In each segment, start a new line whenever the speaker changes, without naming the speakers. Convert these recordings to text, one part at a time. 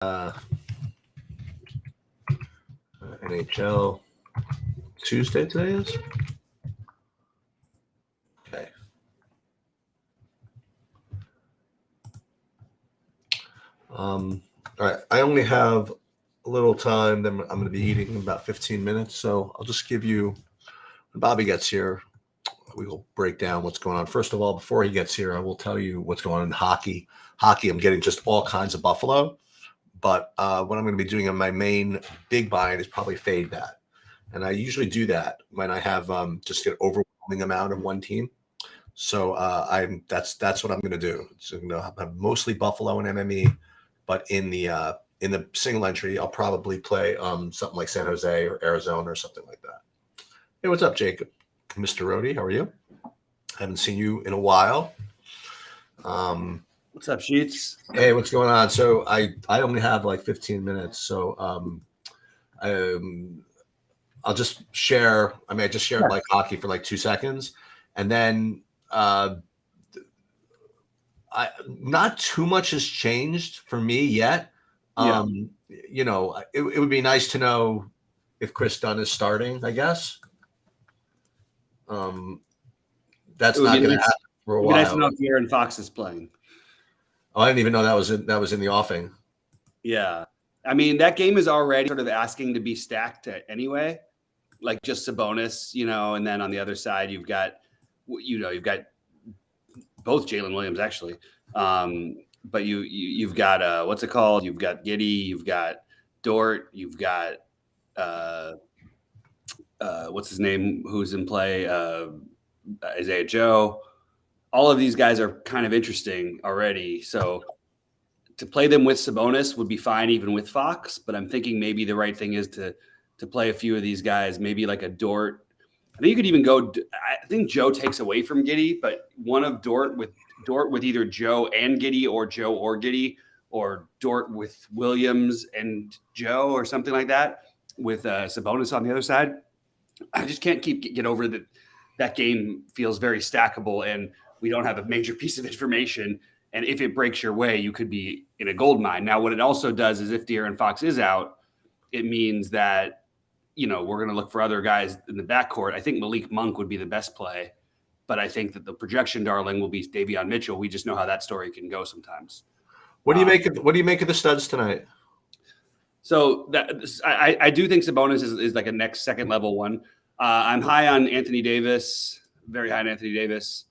uh, Nhl Tuesday today is? Okay. All right. I only have a little time. Then I'm going to be eating in about 15 minutes. So I'll just give you, when Bobby gets here, we will break down what's going on. First of all, before he gets here, I will tell you what's going on in hockey. Hockey, I'm getting just all kinds of Buffalo. But what I'm going to be doing on my main big bind is probably fade that. And I usually do that when I have just an overwhelming amount of one team. So that's what I'm going to do. It's going to have mostly Buffalo and MME, but in the single entry, I'll probably play something like San Jose or Arizona or something like that. Hey, what's up, Jacob? Mr. Rhodey, how are you? I haven't seen you in a while.
What's up, Sheets?
Hey, what's going on? So I only have like 15 minutes, so I'll just share. I mean, I just shared like hockey for like 2 seconds, and then not too much has changed for me yet. You know, it would be nice to know if Chris Dunn is starting, I guess. That's not going to happen for a while.
Nice to know if Aaron Fox is playing.
Oh, I didn't even know that was in the offing.
Yeah. I mean, that game is already sort of asking to be stacked anyway, like just Sabonis, you know, and then on the other side, you've got both Jalen Williams actually. But you've got what's it called? You've got Giddey, you've got Dort, you've got what's his name? Who's in play? Isaiah Joe. All of these guys are kind of interesting already. So to play them with Sabonis would be fine, even with Fox. But I'm thinking maybe the right thing is to play a few of these guys, maybe like a Dort. I think you could even go. I think Joe takes away from Giddey, but one of Dort with either Joe and Giddey, or Joe or Giddey, or Dort with Williams and Joe, or something like that, with Sabonis on the other side. I just can't get over that. That game feels very stackable, and we don't have a major piece of information. And if it breaks your way, you could be in a gold mine. Now, what it also does is if De'Aaron Fox is out, it means that, you know, we're going to look for other guys in the backcourt. I think Malik Monk would be the best play, but I think that the projection darling will be Davion Mitchell. We just know how that story can go sometimes.
What do you make of the studs tonight?
So I do think Sabonis is like a next second level one. I'm high on Anthony Davis, very high on Anthony Davis.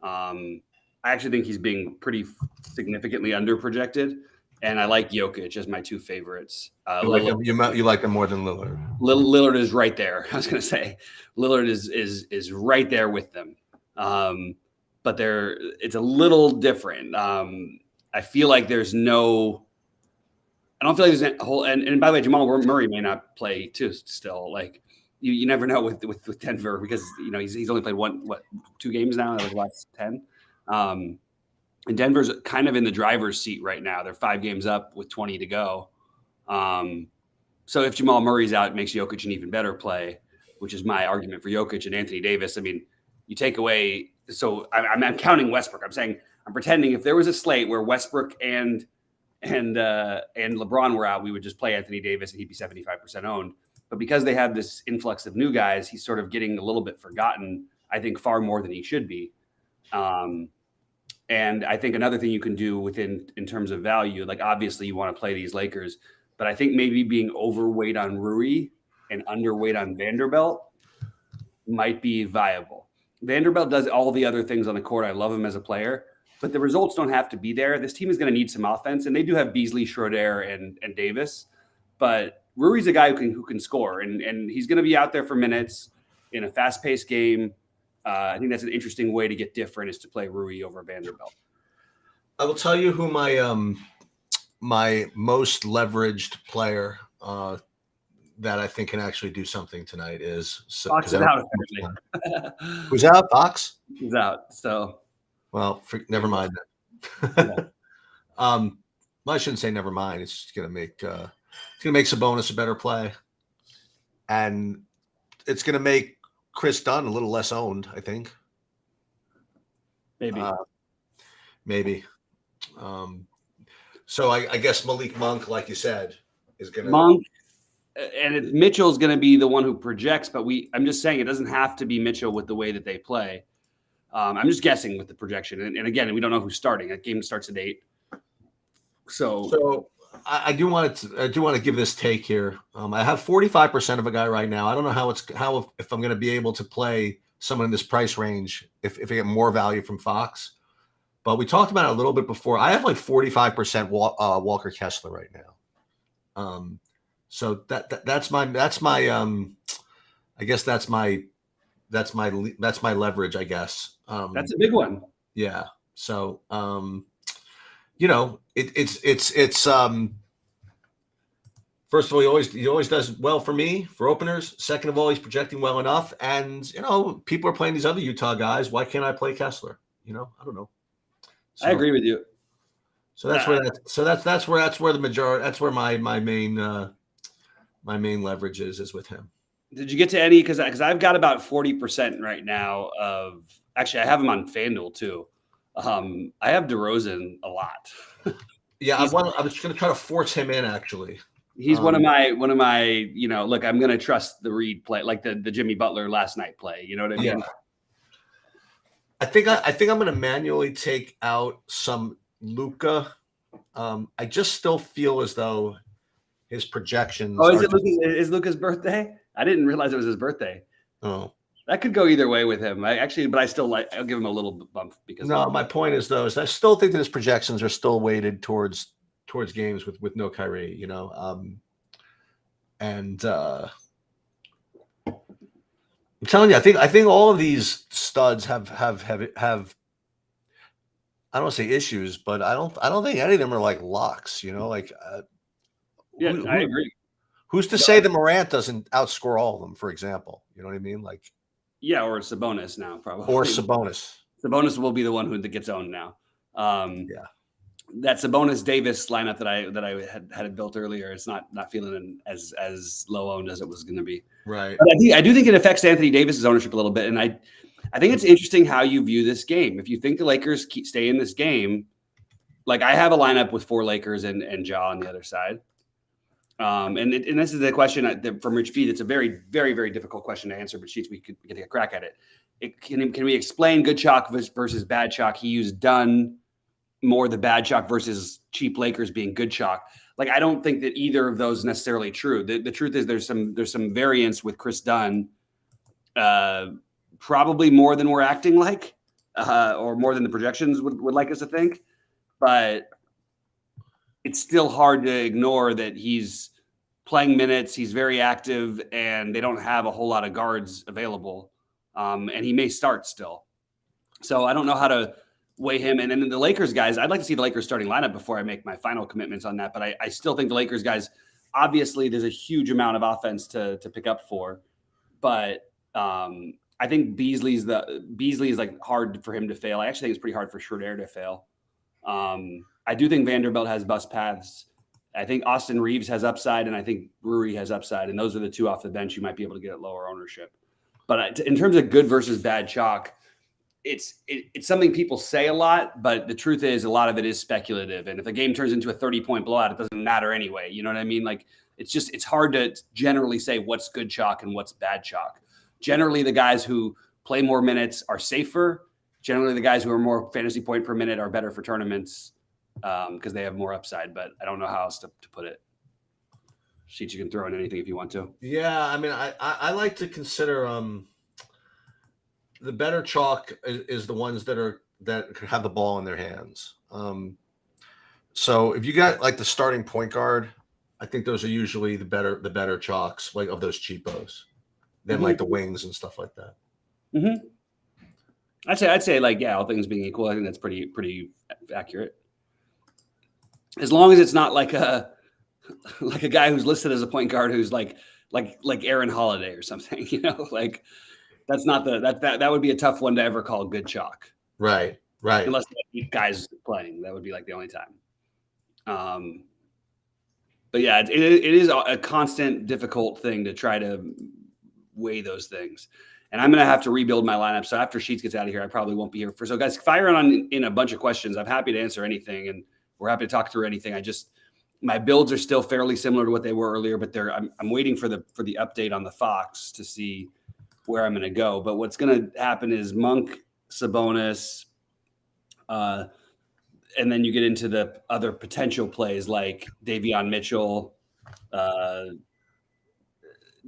I actually think he's being pretty significantly underprojected, and I like Jokic as my two favorites.
You like him more than Lillard.
Lillard is right there. I was going to say Lillard is right there with them, but it's a little different. I feel like there's no. I don't feel like there's a whole. And by the way, Jamal Murray may not play too. Still, like. You never know with Denver, because you know he's only played 2 games now. That was the last 10. And Denver's kind of in the driver's seat right now. They're 5 games up with 20 to go. So if Jamal Murray's out, it makes Jokic an even better play, which is my argument for Jokic and Anthony Davis. I mean, you take away. So I'm counting Westbrook. I'm pretending if there was a slate where Westbrook and LeBron were out, we would just play Anthony Davis and he'd be 75% owned. But because they have this influx of new guys, he's sort of getting a little bit forgotten, I think, far more than he should be. And I think another thing you can do in terms of value, like obviously you want to play these Lakers, but I think maybe being overweight on Rui and underweight on Vanderbilt might be viable. Vanderbilt does all the other things on the court. I love him as a player, but the results don't have to be there. This team is going to need some offense, and they do have Beasley, Schroeder, and Davis, but Rui's a guy who can score, and he's going to be out there for minutes in a fast-paced game. I think that's an interesting way to get different, is to play Rui over Vanderbilt.
I will tell you who my most leveraged player that I think can actually do something tonight is.
Fox is out.
Who's out? Fox?
He's out. So,
well, never mind that. Well, I shouldn't say never mind. It's going to make. It's going to make Sabonis a better play, and it's going to make Chris Dunn a little less owned, I think.
Maybe.
So I guess Malik Monk, like you said, is gonna.
Monk and Mitchell's going to be the one who projects, but I'm just saying it doesn't have to be Mitchell with the way that they play. I'm just guessing with the projection, and again, we don't know who's starting. That game starts at 8.
So I do want to give this take here. I have 45% of a guy right now. I don't know if I'm going to be able to play someone in this price range if I get more value from Fox. But we talked about it a little bit before. I have like 45% Walker Kessler right now. So that's my I guess that's my leverage, I guess.
That's a big one.
Yeah. So it's first of all, he always does well for me for openers. Second of all, he's projecting well enough, and people are playing these other Utah guys. Why can't I play Kessler? I don't know. So,
I agree with you.
So that's where the majority. That's where my main leverage is with him.
Did you get to any? Because I've got about 40% right now of. Actually, I have him on FanDuel too. I have DeRozan a lot.
Yeah, I was going to try to force him in. Actually,
he's one of my. Look, I'm going to trust the Reed play, like the Jimmy Butler last night play. You know what I mean?
Yeah. I think I'm going to manually take out some Luka. I just still feel as though his projections.
Oh, is Luka's birthday? I didn't realize it was his birthday.
Oh.
That could go either way with him. But I still I'll give him a little bump because.
No, my point is though, I still think that his projections are still weighted towards games with no Kyrie, and I'm telling you, I think all of these studs have I don't want to say issues, but I don't think any of them are like locks,
I agree.
Who's to say that Morant doesn't outscore all of them, for example? You know what I mean? Like.
Yeah, or Sabonis now, probably.
Or Sabonis.
Sabonis will be the one who gets owned now.
Yeah.
That Sabonis Davis lineup that I had it built earlier, it's not feeling as low owned as it was going to be.
Right.
But I do think it affects Anthony Davis's ownership a little bit, and I think it's interesting how you view this game. If you think the Lakers stay in this game, like I have a lineup with 4 Lakers and Ja on the other side. And this is the question from Rich Feed. It's a very, very, very difficult question to answer, but Sheets, we could get a crack at it. Can we explain good chalk versus bad chalk? He used Dunn more the bad chalk versus cheap Lakers being good chalk. Like, I don't think that either of those is necessarily true. The truth is there's some variance with Chris Dunn, probably more than we're acting like, or more than the projections would like us to think. But it's still hard to ignore that he's playing minutes. He's very active, and they don't have a whole lot of guards available. And he may start still. So I don't know how to weigh him. And then the Lakers guys, I'd like to see the Lakers starting lineup before I make my final commitments on that. But I still think the Lakers guys, obviously there's a huge amount of offense to pick up for. But I think Beasley is like hard for him to fail. I actually think it's pretty hard for Schroeder to fail. I do think Vanderbilt has bust paths. I think Austin Reeves has upside, and I think Brewery has upside. And those are the 2 off the bench you might be able to get at lower ownership. But in terms of good versus bad chalk, it's something people say a lot, but the truth is a lot of it is speculative. And if a game turns into a 30-point blowout, it doesn't matter anyway. You know what I mean? Like, it's hard to generally say what's good chalk and what's bad chalk. Generally, the guys who play more minutes are safer. Generally, the guys who are more fantasy point per minute are better for tournaments because they have more upside. But I don't know how else to put it. Sheets, you can throw in anything if you want to.
Yeah, I mean, I like to consider the better chalk is the ones that have the ball in their hands. So if you got like the starting point guard, I think those are usually the better chalks, like of those cheapos, than like the wings and stuff like that.
Mm-hmm. I'd say like, yeah, all things being equal, I think that's pretty accurate. As long as it's not like a guy who's listed as a point guard who's like Aaron Holiday or something, like that's not that would be a tough one to ever call good chalk.
Right.
Unless they have guys playing, that would be like the only time. But yeah, it is a constant difficult thing to try to weigh those things. And I'm going to have to rebuild my lineup. So after Sheets gets out of here, I probably won't be here. So guys, fire in a bunch of questions. I'm happy to answer anything. And we're happy to talk through anything. My builds are still fairly similar to what they were earlier, but I'm waiting for the update on the Fox to see where I'm going to go. But what's going to happen is Monk, Sabonis, and then you get into the other potential plays like Davion Mitchell,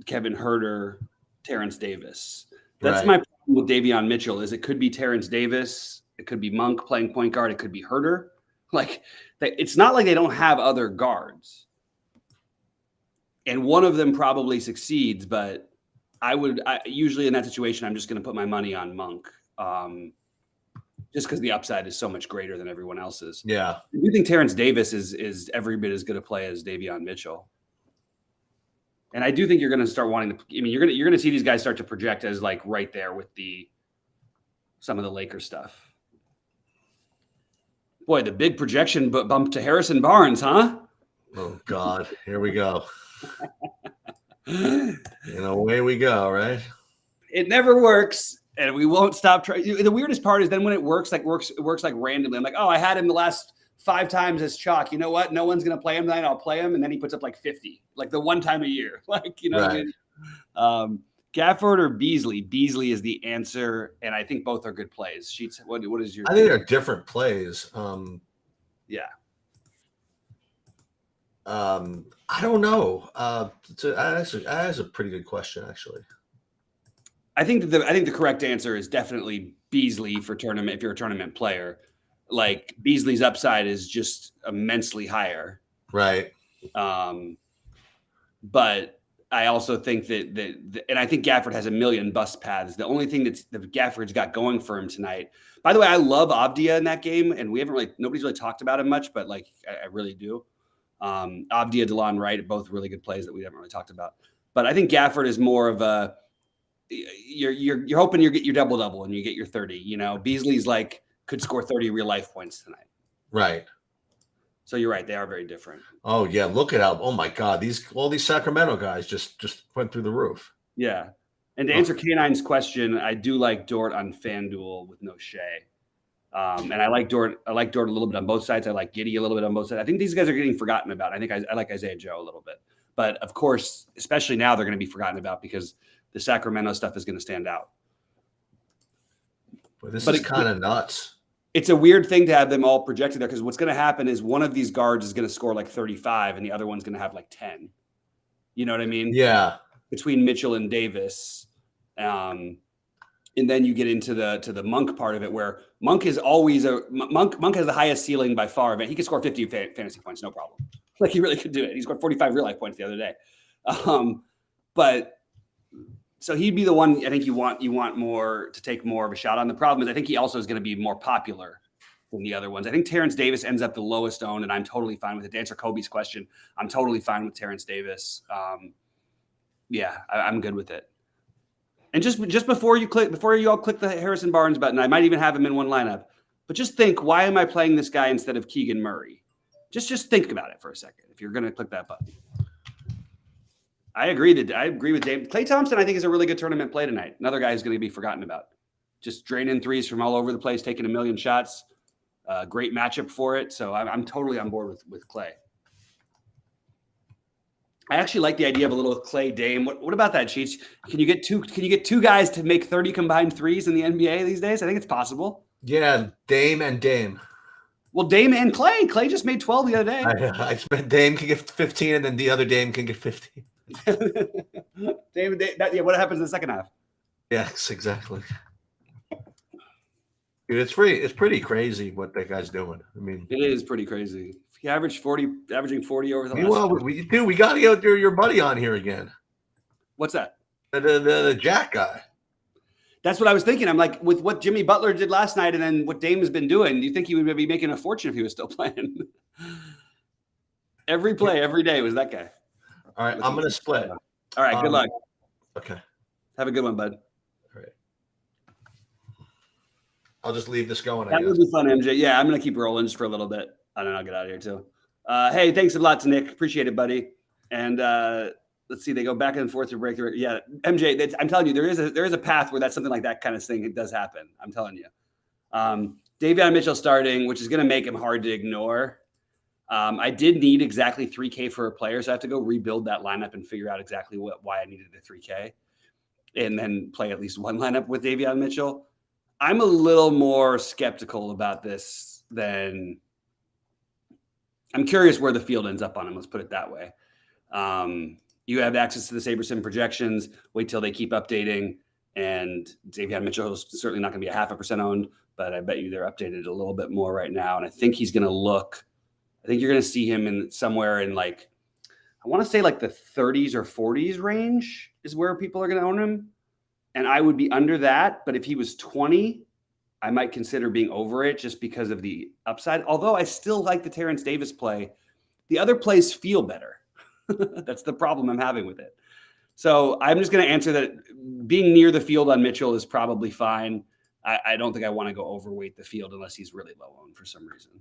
Kevin Huerter, Terrence Davis. That's my problem with Davion Mitchell is it could be Terrence Davis. It could be Monk playing point guard. It could be Huerter. Like it's not like they don't have other guards. And one of them probably succeeds, but I usually in that situation, I'm just going to put my money on Monk. Just because the upside is so much greater than everyone else's.
Yeah.
I do think Terrence Davis is every bit as good a play as Davion Mitchell. And I do think you're going to start wanting to. I mean, you're going to see these guys start to project as like right there with some of the Lakers stuff. Boy, the big projection bump to Harrison Barnes, huh?
Oh God, here we go. Away we go, right?
It never works, and we won't stop trying. The weirdest part is then when it works like randomly. I'm like, oh, I had him the last 5 times as chalk. You know what? No one's going to play him tonight. I'll play him. And then he puts up like 50, like the one time a year. Like, you know
right.
what I mean? Gafford or Beasley? Beasley is the answer. And I think both are good plays. Sheets, what is your?
I think they're different plays.
Yeah.
I don't know. That's a pretty good question, actually.
I think the correct answer is definitely Beasley for tournament. If you're a tournament player, like Beasley's upside is just immensely higher.
Right.
But I also think that and I think Gafford has a million bust paths. The only thing that Gafford's got going for him tonight. By the way, I love Avdia in that game, and nobody's really talked about him much, but like I really do. Avdia, DeLon Wright, both really good plays that we haven't really talked about. But I think Gafford is more of a you're hoping you get your double and you get your 30. You know, Beasley's like could score 30 real life points tonight.
Right.
So you're right; they are very different.
Oh yeah, look at how! Oh my God, all these Sacramento guys just went through the roof.
Yeah, and to answer K9's question, I do like Dort on FanDuel with no Shea, and I like Dort. I like Dort a little bit on both sides. I like Giddey a little bit on both sides. I think these guys are getting forgotten about. I think I like Isaiah Joe a little bit, but of course, especially now, they're going to be forgotten about because the Sacramento stuff is going to stand out.
But this is kind of nuts.
It's a weird thing to have them all projected there because what's going to happen is one of these guards is going to score like 35 and the other one's going to have like 10. You know what I mean?
Yeah.
Between Mitchell and Davis. And then you get into the Monk part of it where Monk is always Monk has the highest ceiling by far. He could score 50 fantasy points, no problem. Like he really could do it. He scored 45 real life points the other day. But so he'd be the one I think you want more to take more of a shot on. The problem is I think he also is going to be more popular than the other ones. I think Terrence Davis ends up the lowest owned, and I'm totally fine with it. To answer Kobe's question, I'm totally fine with Terrence Davis. I'm good with it. And just before you all click the Harrison Barnes button, I might even have him in one lineup. But just think, why am I playing this guy instead of Keegan Murray? Just think about it for a second. If you're going to click that button. I agree with Dave. Klay Thompson, I think, is a really good tournament play tonight. Another guy who's going to be forgotten about. Just draining threes from all over the place, taking a million shots. Great matchup for it. So I'm totally on board with Klay. I actually like the idea of a little Klay Dame. What about that, Cheech? Can you get two guys to make 30 combined threes in the NBA these days? I think it's possible.
Yeah, Dame and Dame.
Well, Dame and Klay. Klay just made 12 the other day.
I expect Dame can get 15, and then the other Dame can get 15.
What happens in the second half?
Yes, exactly. Dude, it's pretty crazy what that guy's doing. I mean,
it is pretty crazy. He averaging 40 over the last.
Well, we got to get your buddy on here again.
What's that?
The Jack guy.
That's what I was thinking. I'm like, with what Jimmy Butler did last night, and then what Dame has been doing, do you think he would be making a fortune if he was still playing? Every play, every day was that guy.
All right, I'm going to split.
All right, good luck.
Okay.
Have a good one, bud.
All right. I'll just leave this going.
That would be fun, MJ. Yeah, I'm going to keep rolling just for a little bit. I don't know. I'll get out of here, too. Hey, thanks a lot to Nick. Appreciate it, buddy. And let's see. They go back and forth to break through. Yeah, MJ, I'm telling you, there is a path where that's something like that kind of thing. It does happen. I'm telling you. Davion Mitchell starting, which is going to make him hard to ignore. I did need exactly 3K for a player, so I have to go rebuild that lineup and figure out exactly why I needed the 3K, and then play at least one lineup with Davion Mitchell. I'm a little more skeptical about this than I'm curious where the field ends up on him. Let's put it that way. You have access to the SaberSim projections. Wait till they keep updating. And Davion Mitchell is certainly not going to be a 0.5% owned, but I bet you they're updated a little bit more right now. And I think he's going to look. I think you're going to see him in somewhere in like, I want to say like the 30s or 40s range is where people are going to own him. And I would be under that. But if he was 20, I might consider being over it just because of the upside. Although I still like the Terrence Davis play. The other plays feel better. That's the problem I'm having with it. So I'm just going to answer that being near the field on Mitchell is probably fine. I don't think I want to go overweight the field unless he's really low owned for some reason.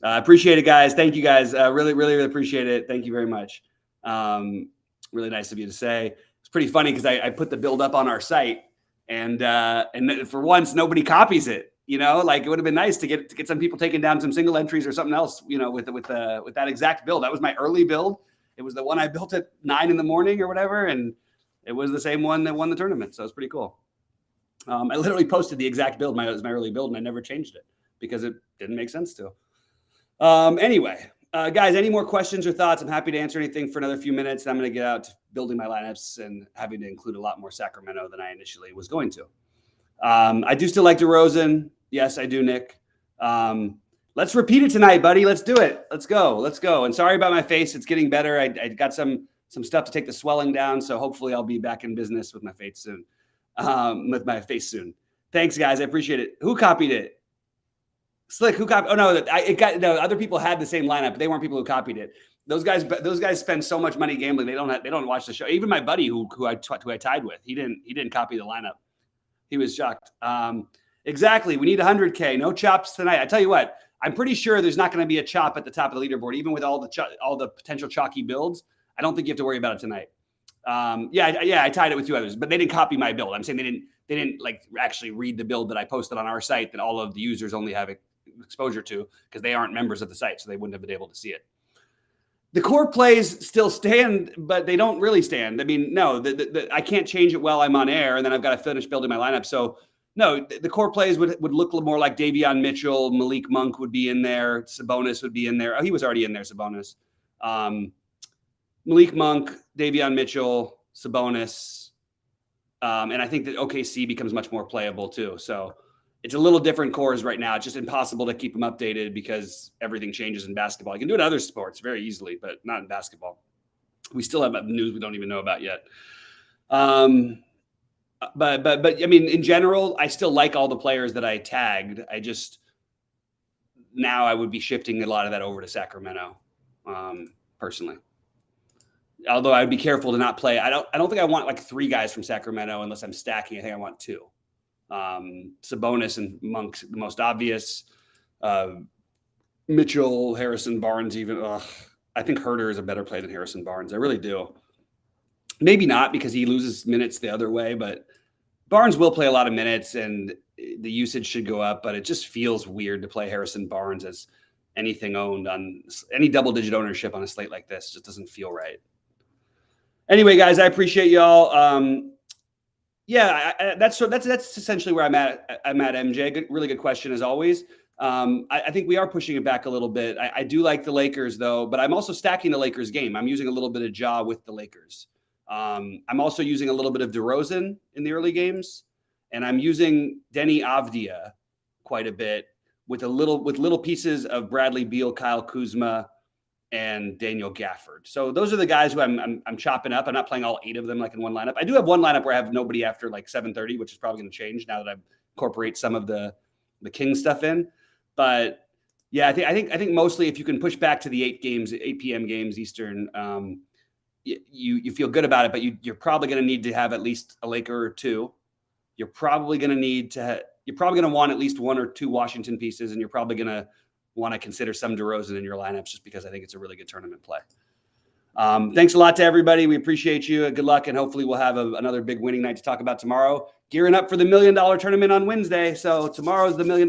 Appreciate it, guys. Thank you, guys. Really, really, really appreciate it. Thank you very much. Really nice of you to say. It's pretty funny because I put the build up on our site, and for once nobody copies it. You know, like it would have been nice to get some people taking down some single entries or something else. You know, with that exact build. That was my early build. It was the one I built at 9 a.m. or whatever, and it was the same one that won the tournament. So it's pretty cool. I literally posted the exact build. It was my early build, and I never changed it because it didn't make sense to. Anyway, guys, any more questions or thoughts? I'm happy to answer anything for another few minutes. I'm going to get out to building my lineups and having to include a lot more Sacramento than I initially was going to. I do still like DeRozan. Yes, I do, Nick. Let's repeat it tonight, buddy. Let's do it. Let's go. And sorry about my face. It's getting better. I got some stuff to take the swelling down. So hopefully I'll be back in business with my face soon. Thanks, guys. I appreciate it. Who copied it? Slick, who copied? Oh no, other people had the same lineup, but they weren't people who copied it. Those guys spend so much money gambling. They don't watch the show. Even my buddy who I tied with, he didn't copy the lineup. He was shocked. Exactly. We need 100K. No chops tonight. I tell you what, I'm pretty sure there's not going to be a chop at the top of the leaderboard, even with all the potential chalky builds. I don't think you have to worry about it tonight. I tied it with 2 others, but they didn't copy my build. I'm saying they didn't like actually read the build that I posted on our site that all of the users only have exposure to because they aren't members of the site, so they wouldn't have been able to see it. The core plays still stand, but they don't really stand. I mean, no, I can't change it while I'm on air, and then I've got to finish building my lineup. So no, the core plays would look more like Davion Mitchell, Malik Monk would be in there, Sabonis would be in there. Oh, he was already in there, Sabonis. Malik Monk, Davion Mitchell, Sabonis. And I think that OKC becomes much more playable too. So it's a little different cores right now. It's just impossible to keep them updated because everything changes in basketball. You can do it in other sports very easily, but not in basketball. We still have news we don't even know about yet. But I mean, in general, I still like all the players that I tagged. Now I would be shifting a lot of that over to Sacramento, personally. Although I would be careful to not play. I don't think I want like 3 guys from Sacramento unless I'm stacking. I think I want 2. Sabonis and Monk, the most obvious. Mitchell, Harrison Barnes, even. I think Herter is a better play than Harrison Barnes. I really do. Maybe not because he loses minutes the other way, but Barnes will play a lot of minutes and the usage should go up, but it just feels weird to play Harrison Barnes as anything owned on any double-digit ownership on a slate like this. It just doesn't feel right. Anyway, guys, I appreciate y'all. That's essentially where I'm at. I'm at MJ. Really good question as always. I think we are pushing it back a little bit. I do like the Lakers though, but I'm also stacking the Lakers game. I'm using a little bit of Ja with the Lakers. I'm also using a little bit of DeRozan in the early games, and I'm using Denny Avdia quite a bit with little pieces of Bradley Beal, Kyle Kuzma, and Daniel Gafford. So those are the guys who I'm chopping up. I'm not playing all 8 of them like in one lineup. I do have one lineup where I have nobody after like 7:30, which is probably going to change now that I incorporate some of the King stuff in. But yeah, I think mostly if you can push back to the 8 p.m. games Eastern, you feel good about it. But you're probably going to need to have at least a Laker or 2. You're probably going to want at least 1 or 2 Washington pieces, and you're probably going to want to consider some DeRozan in your lineups just because I think it's a really good tournament play. Thanks a lot to everybody. We appreciate you. Good luck, and hopefully we'll have another big winning night to talk about tomorrow. Gearing up for the $1 million tournament on Wednesday. So tomorrow's the $1 million